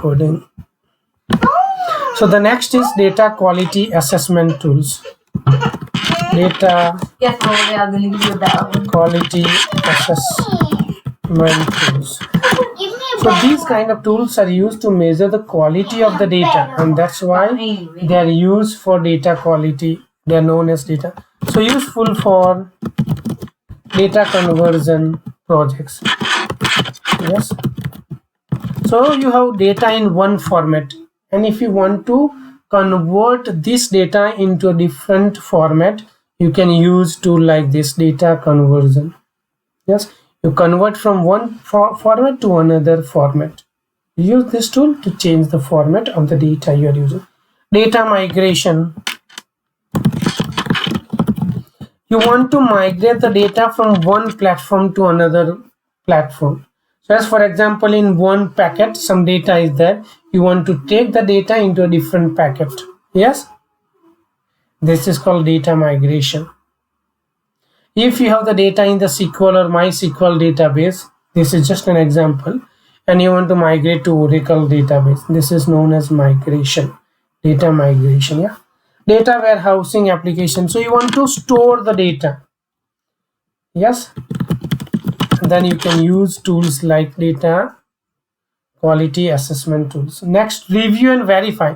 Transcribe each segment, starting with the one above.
coding. So the next is data quality assessment tools. Data quality assessment tools. So these kind of tools are used to measure the quality of the data, and that's why they are used for data quality. They are known as data. So useful for data conversion projects. Yes. So you have data in one format, and if you want to convert this data into a different format, you can use tool like this, data conversion. Yes, you convert from one format to another format. Use this tool to change the format of the data you are using. Data migration. You want to migrate the data from one platform to another platform. So as for example, in one packet some data is there, you want to take the data into a different packet. Yes, this is called data migration. If you have the data in the SQL or MySQL database, this is just an example, and you want to migrate to Oracle database, this is known as migration, data migration. Yeah, data warehousing application. So you want to store the data. Yes, then you can use tools like data quality assessment tools. Next, review and verify.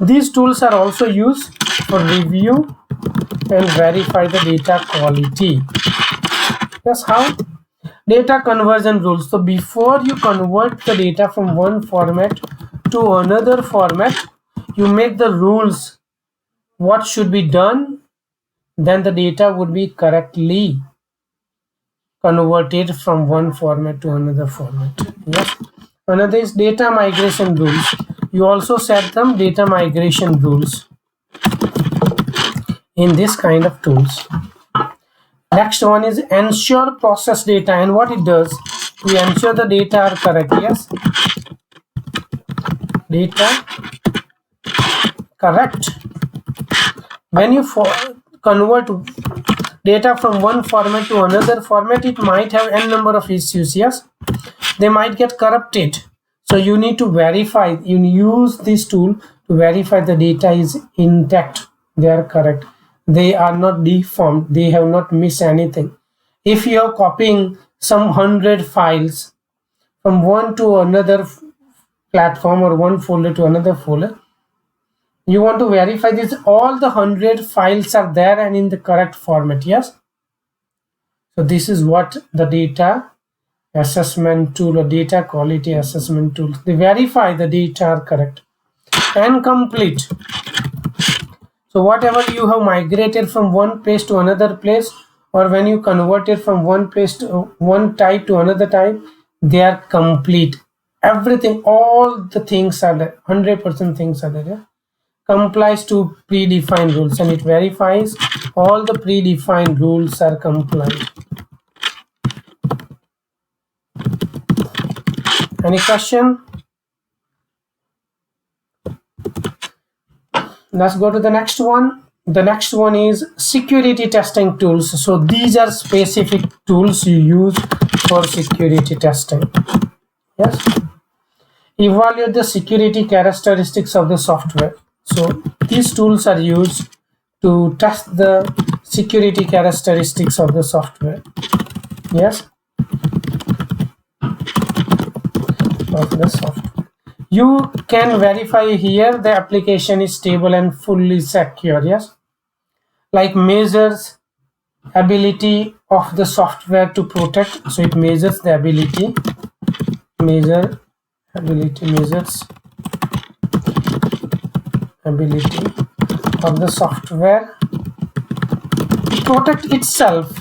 These tools are also used for review and verify the data quality. Yes, how? Data conversion rules. So before you convert the data from one format to another format, you make the rules what should be done, then the data would be correctly converted from one format to another format. Yes. Another is data migration rules. You also set them data migration rules in this kind of tools. Next one is ensure process data, and what it does, we ensure the data are correct. Yes, data correct. When you convert data from one format to another format, it might have n number of issues. Yes, they might get corrupted, so you need to verify. You use this tool to verify the data is intact, they are correct, they are not deformed, they have not missed anything. If you are copying some 100 files from one to another platform or one folder to another folder, you want to verify this all the 100 files are there and in the correct format. Yes, so this is what the data assessment tool or data quality assessment tool, they verify the data are correct and complete. So whatever you have migrated from one place to another place, or when you converted from one place to one type to another type, they are complete. Everything, all the things are there, 100% things are there. Yeah? Complies to predefined rules, and it verifies all the predefined rules are compliant. Any question? Let's go to the next one. The next one is security testing tools. So these are specific tools you use for security testing. Yes. Evaluate the security characteristics of the software. So these tools are used to test the security characteristics of the software. Yes. Of the software. You can verify here the application is stable and fully secure. Yes, like measures ability of the software to protect. So it measures the ability, measures ability of the software to protect itself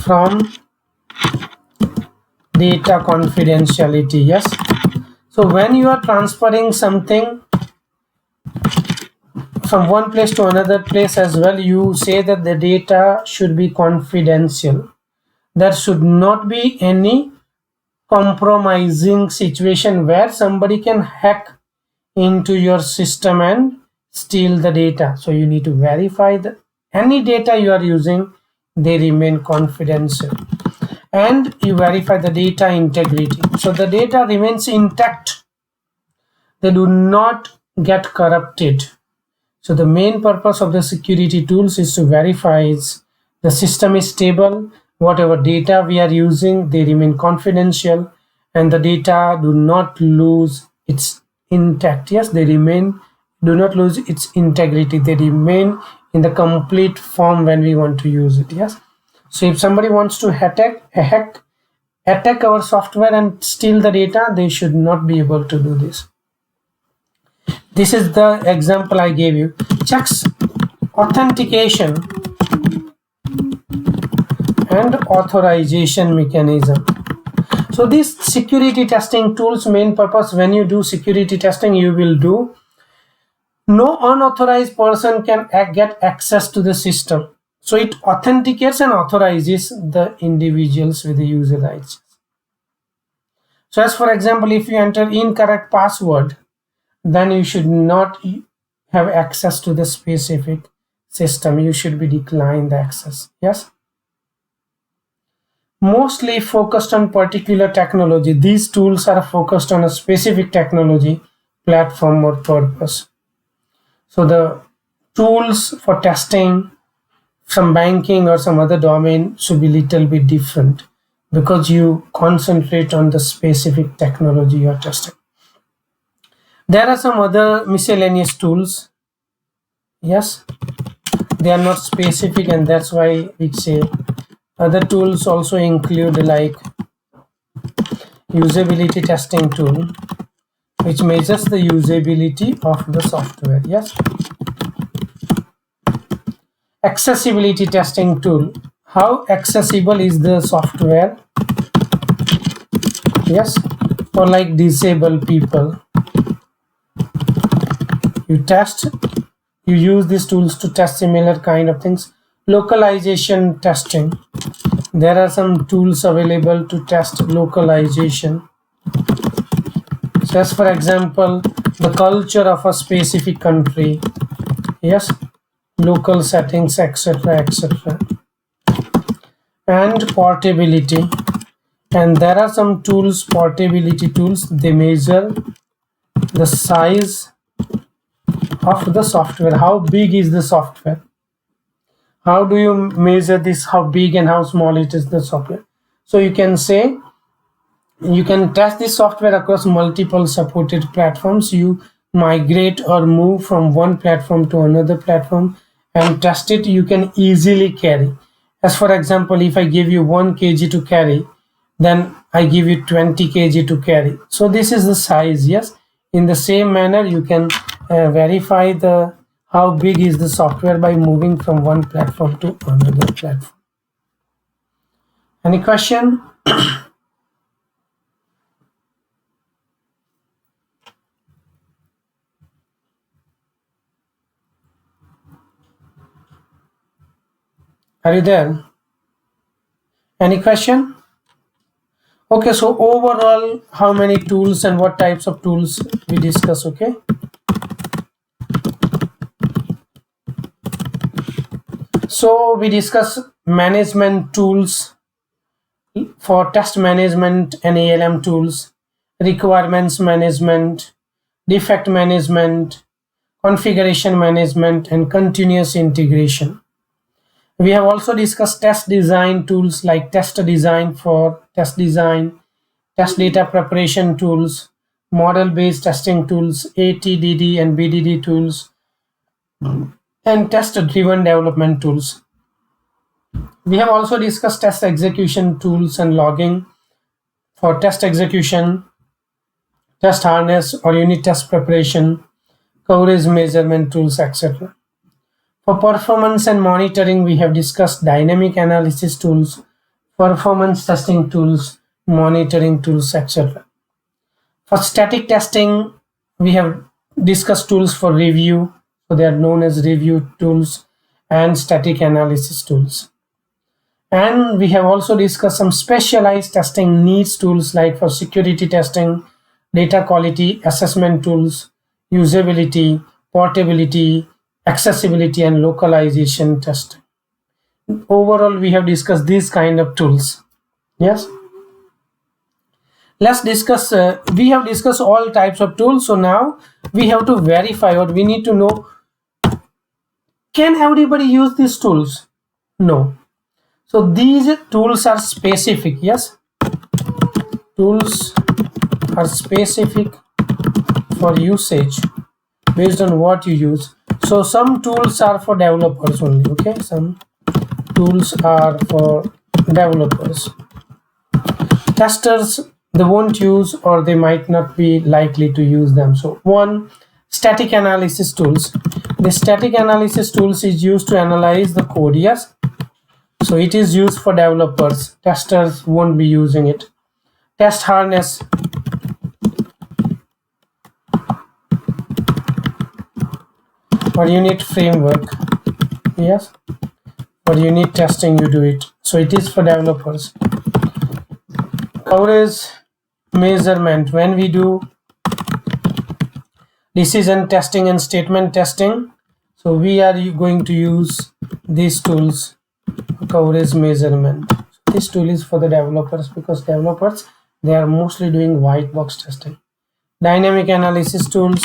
from data confidentiality. Yes, so when you are transferring something from one place to another place as well, you say that the data should be confidential. There should not be any compromising situation where somebody can hack into your system and steal the data. So you need to verify that any data you are using, they remain confidential. and you verify the data integrity. So the data remains intact. They do not get corrupted. So the main purpose of the security tools is to verify the system is stable, whatever data we are using, they remain confidential, and the data do not lose its intact. Yes, they remain, do not lose its integrity. They remain in the complete form when we want to use it. Yes. So if somebody wants to attack our software and steal the data, they should not be able to do this. This is the example I gave you. Checks authentication and authorization mechanism. So this security testing tools main purpose, when you do security testing, you will do no unauthorized person can get access to the system. So it authenticates and authorizes the individuals with the user rights. So as for example, if you enter incorrect password, then you should not have access to the specific system. You should be declined the access. Yes. Mostly focused on particular technology. These tools are focused on a specific technology, platform, or purpose. So the tools for testing some banking or some other domain should be little bit different because you concentrate on the specific technology you're testing. There are some other miscellaneous tools. Yes, they are not specific, and that's why we say other tools also include like usability testing tool, which measures the usability of the software. Yes. Accessibility testing tool. How accessible is the software? Yes. For like disabled people. You use these tools to test similar kind of things. Localization testing. There are some tools available to test localization. So as for example, the culture of a specific country. Yes, local settings, etc., etc. And portability. And there are some tools, portability tools, they measure the size of the software. How big is the software? How do you measure this, how big and how small it is, the software? So you can say, you can test this software across multiple supported platforms. You migrate or move from one platform to another platform and test it. You can easily carry. As for example, if I give you 1 kg to carry, then I give you 20 kg to carry. So this is the size. Yes. In the same manner, you can verify the how big is the software by moving from one platform to another platform. Any question? Are you there? Any question? Okay, so overall, how many tools and what types of tools we discuss? Okay. So we discuss management tools for test management and ALM tools, requirements management, defect management, configuration management, and continuous integration. We have also discussed test design tools like test design for test design, test data preparation tools, model-based testing tools, ATDD and BDD tools, and test-driven development tools. We have also discussed test execution tools and logging for test execution, test harness or unit test preparation, coverage measurement tools, etc. For performance and monitoring, we have discussed dynamic analysis tools, performance testing tools, monitoring tools, etc. For static testing, we have discussed tools for review, so they are known as review tools, and static analysis tools. And we have also discussed some specialized testing needs tools like for security testing, data quality assessment tools, usability, portability, accessibility, and localization testing. Overall, we have discussed these kind of tools. Yes, let's discuss. We have discussed all types of tools, so now we have to verify, or we need to know, can everybody use these tools? No. So these tools are specific. Yes, tools are specific for usage based on what you use. So some tools are for developers only. Okay, some tools are for developers. Testers, they won't use, or they might not be likely to use them. So one, static analysis tools. The static analysis tools is used to analyze the code. Yes, so it is used for developers. Testers won't be using it. Test harness. For unit framework. Yes, for unit testing you do it. So it is for developers. Coverage measurement. When we do decision testing and statement testing, so we are going to use these tools. Coverage measurement. So this tool is for the developers, because developers, they are mostly doing white box testing. Dynamic analysis tools,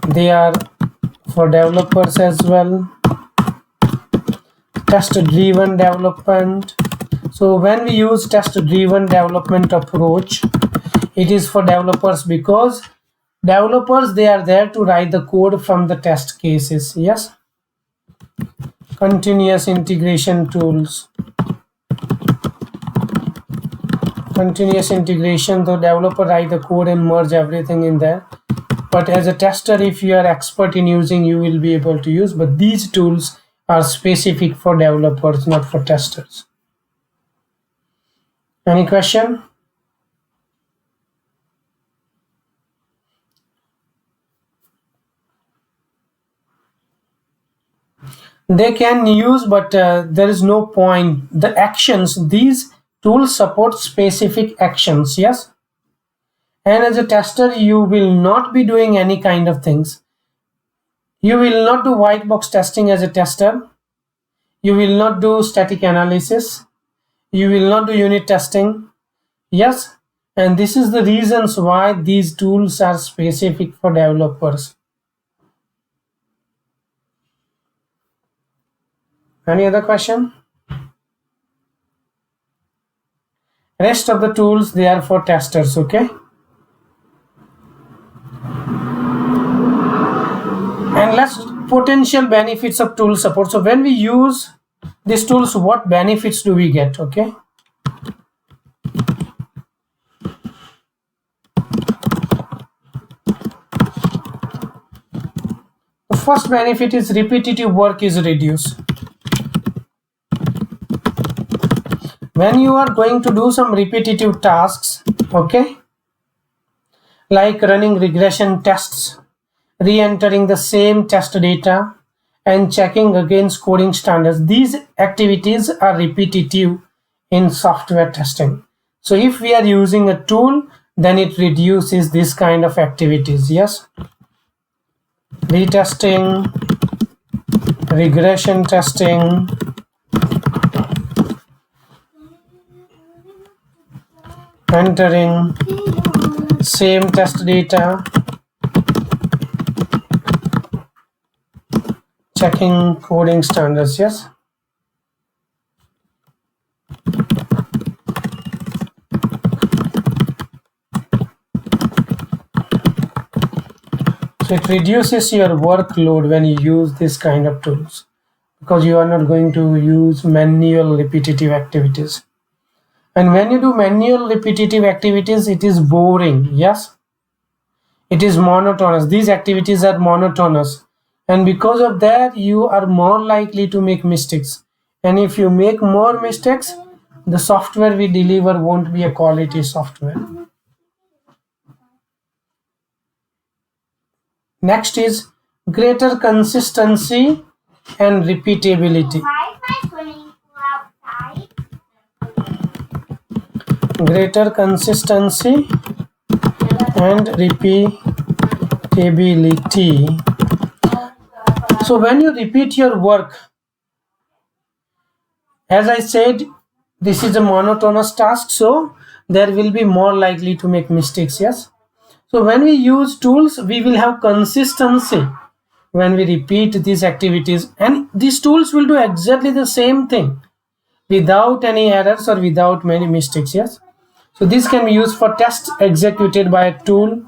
they are for developers as well. Test driven development. So when we use test driven development approach, it is for developers, because developers, they are there to write the code from the test cases. Yes, continuous integration tools. Continuous integration, the developer write the code and merge everything in there, but as a tester, if you are expert in using, you will be able to use. But these tools are specific for developers, not for testers. Any question? They can use, but there is no point. The actions, these tools support specific actions. Yes, and as a tester, you will not be doing any kind of things. You will not do white box testing as a tester. You will not do static analysis. You will not do unit testing. Yes, and this is the reasons why these tools are specific for developers. Any other question? Rest of the tools, they are for testers. Okay, and let's potential benefits of tool support. So when we use these tools, what benefits do we get? Okay, the first benefit is repetitive work is reduced. When you are going to do some repetitive tasks, okay, like running regression tests, re-entering the same test data, and checking against coding standards, these activities are repetitive in software testing. So if we are using a tool, then it reduces this kind of activities. Yes, retesting, regression testing, entering same test data, checking coding standards. Yes, so it reduces your workload when you use this kind of tools, because you are not going to use manual repetitive activities. And when you do manual repetitive activities, it is boring. Yes, it is monotonous. These activities are monotonous, and because of that, you are more likely to make mistakes. And if you make more mistakes, the software we deliver won't be a quality software. Next is greater consistency and repeatability. Greater consistency and repeatability. So when you repeat your work, As I said, this is a monotonous task, so there will be more likely to make mistakes. Yes, so when we use tools, we will have consistency when we repeat these activities, and these tools will do exactly the same thing without any errors or without many mistakes. Yes, so this can be used for tests executed by a tool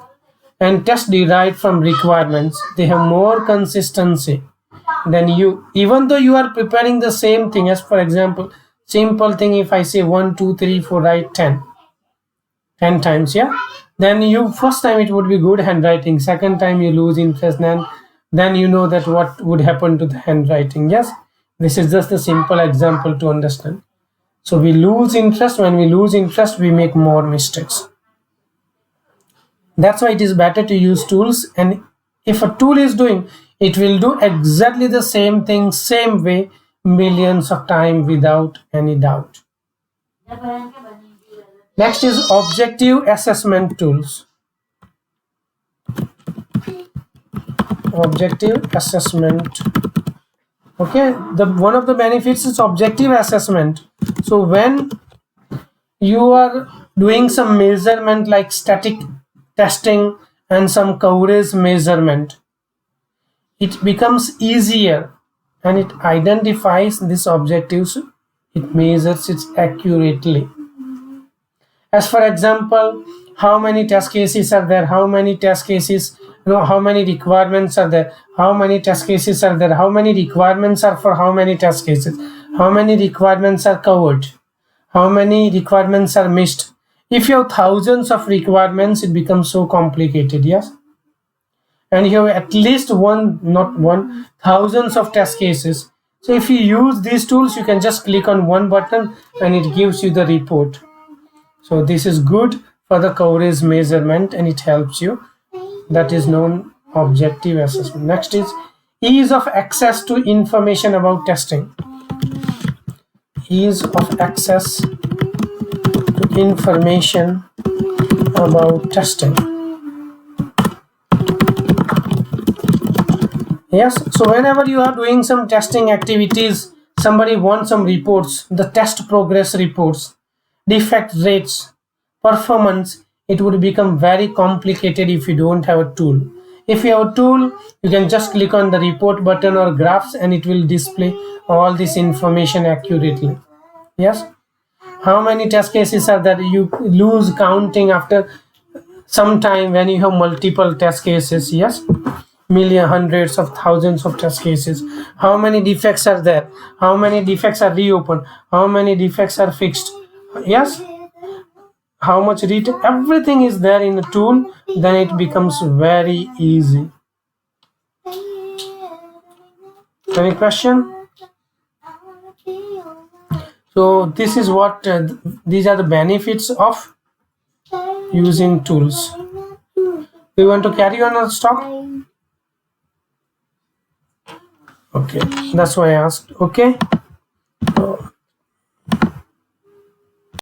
and tests derived from requirements. They have more consistency than you, even though you are preparing the same thing. As for example, simple thing, if I say 1 2 3 4 write 10 times, yeah, then you first time it would be good handwriting, second time you lose interest, then you know that what would happen to the handwriting. Yes, this is just a simple example to understand. So we lose interest. When we lose interest, we make more mistakes. That's why it is better to use tools, and if a tool is doing, it will do exactly the same thing, same way, millions of times without any doubt. Next is objective assessment tools. Objective assessment. Okay, the one of the benefits is objective assessment. So when you are doing some measurement like static testing and some coverage measurement, it becomes easier, and it identifies these objectives, it measures it accurately. As for example, how many test cases are there, how many test cases, how many requirements are there, how many test cases are there, how many requirements are for how many test cases, how many requirements are covered, how many requirements are missed. If you have thousands of requirements, it becomes so complicated. Yes, and you have at least one, not one, thousands of test cases. So if you use these tools, you can just click on one button and it gives you the report. So this is good for the coverage measurement, and it helps you. That is known objective assessment. Next is ease of access to information about testing. Ease of access to information about testing. Yes, so whenever you are doing some testing activities, somebody wants some reports, the test progress reports, defect rates, performance, it would become very complicated if you don't have a tool. If you have a tool, you can just click on the report button or graphs and it will display all this information accurately. Yes, how many test cases are there? You lose counting after some time when you have multiple test cases. Yes, million, hundreds of thousands of test cases. How many defects are there? How many defects are reopened? How many defects are fixed? Yes, how much everything is there in the tool, then it becomes very easy. Any question? So this is what these are the benefits of using tools. We want to carry on or stop? Okay, that's why I asked. Okay.